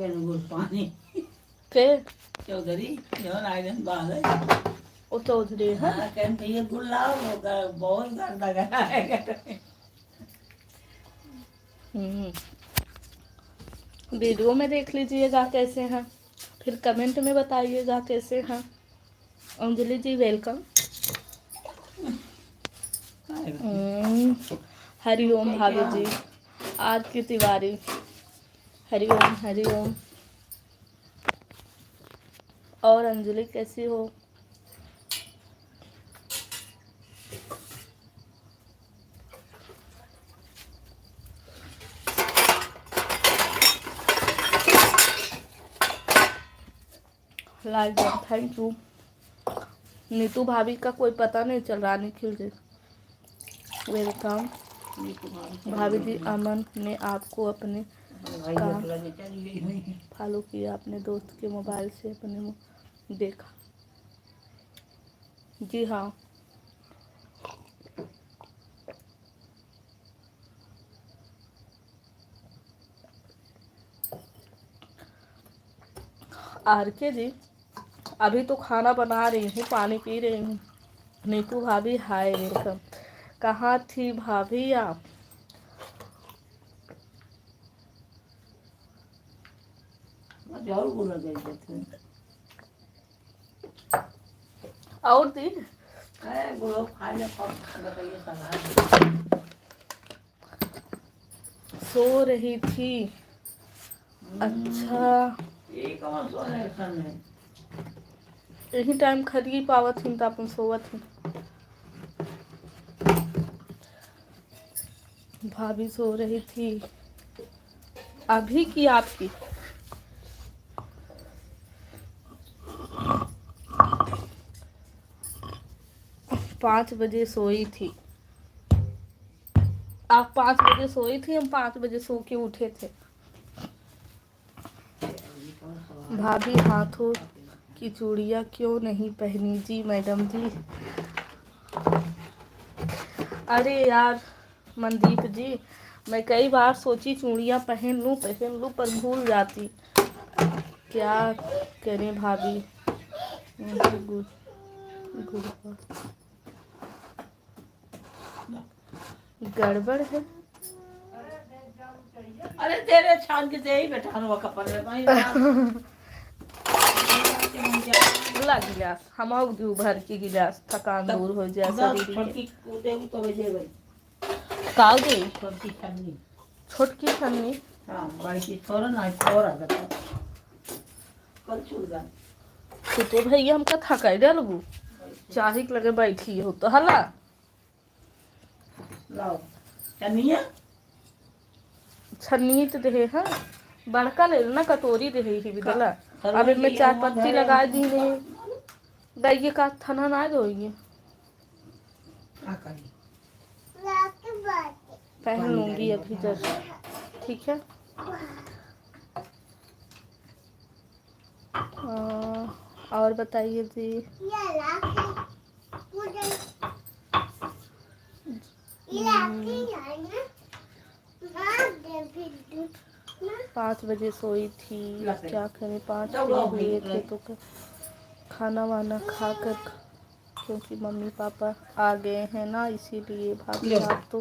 गए गुड़ पानी फिर चौधरी जो आइलन बाहर वो चौधरी है। हाँ कहन भैया गुड़ लाओ वो बहुत गर्द लगा है। वीडियो में देख लीजिएगा कैसे हैं, फिर कमेंट में बताइएगा कैसे हैं। अंजलि जी वेलकम। हरिओम भाभी जी, आज की तिवारी, हरिओम हरिओम। और अंजलि कैसी हो? Like thank you. नीतू भाभी का कोई पता नहीं चल रहा। निखिल जी वेलकम। भाभी जी अमन ने आपको अपने काम फॉलो किया, अपने दोस्त के मोबाइल से अपने देखा। जी हाँ, आर के जी अभी तो खाना बना रही हूँ, पानी पी रही हूँ। नीतू भाभी हाय वेलकम। कहाँ थी भाभी आप? और दी सो रही थी। अच्छा यही टाइम खरी पावत हूँ तो अपन सोवत हूँ। भाभी सो रही थी अभी की आपकी। पाँच बजे सोई थी आप? 5 बजे सोई थी, हम 5 बजे सो के उठे थे। भाभी हाथों की चूड़ियाँ क्यों नहीं पहनी? जी मैडम जी। अरे यार मनदीप जी, मैं कई बार सोची चूड़ियाँ पहन लूँ पर भूल जाती। क्या करें भाभी? गड़बड़ है। अरे तेरे छान के से ही बैठा हुआ कपड़ में भाई ला गिलास हम दू भर की गिलास, थकान दूर हो जाए शरीर के। काल दे छोटकी छन्नी, छोटकी छन्नी। हाँ बड़ी छोड़ ना छोड़ आ कल छूट जा तो भैया हमका थकाई दे लगू चाहे के लगे बैठी हो तो हला लाओ छन्नी छन्नी तो दे है बड़का ले ना कटोरी दे ही बिदला। अब इनमें 4 पत्ती लगा दी रहे गाय का थना ना दोगे। पहन लूंगी अभी जस्ट, ठीक है। और बताइए जी। 5 बजे सोई थी, क्या करें 5 बजे हुए थे तो खाना वाना खाकर, क्योंकि मम्मी पापा आ गए हैं ना इसीलिए। भाभी आप तो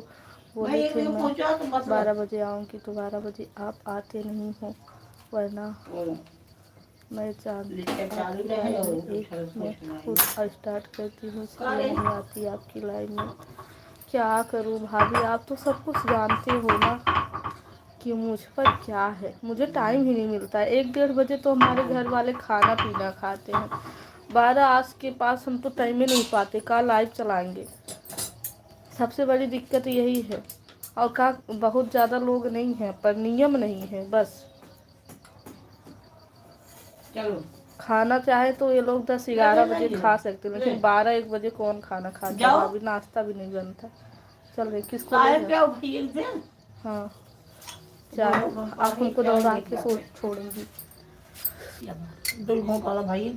बोले थे मैं 12 बजे आऊँगी तो 12 बजे आप आते नहीं हो, वरना मैं जानती आपकी लाइव में एक मैं खुद स्टार्ट करती हूँ इसलिए नहीं आती आपकी लाइव में। क्या करूँ भाभी? आप तो सब कुछ जानते हो ना कि मुझ पर क्या है। मुझे टाइम ही नहीं मिलता है। 1-1:30 बजे तो हमारे घर वाले खाना पीना खाते हैं। 12 आज के पास हम तो टाइम ही नहीं पाते। कहाँ लाइव चलाएंगे? सबसे बड़ी दिक्कत यही है। और का बहुत ज़्यादा लोग नहीं हैं पर नियम नहीं है बस। चलो खाना चाहे तो ये लोग 10-11 बजे खा सकते हैं, लेकिन 12-1 बजे कौन खाना खाता है? अभी नाश्ता भी नहीं बनता। चल रही किसको ले? हाँ चाहे आप हमको दौड़ा के छोड़ेंगी। दुल्हों का भाई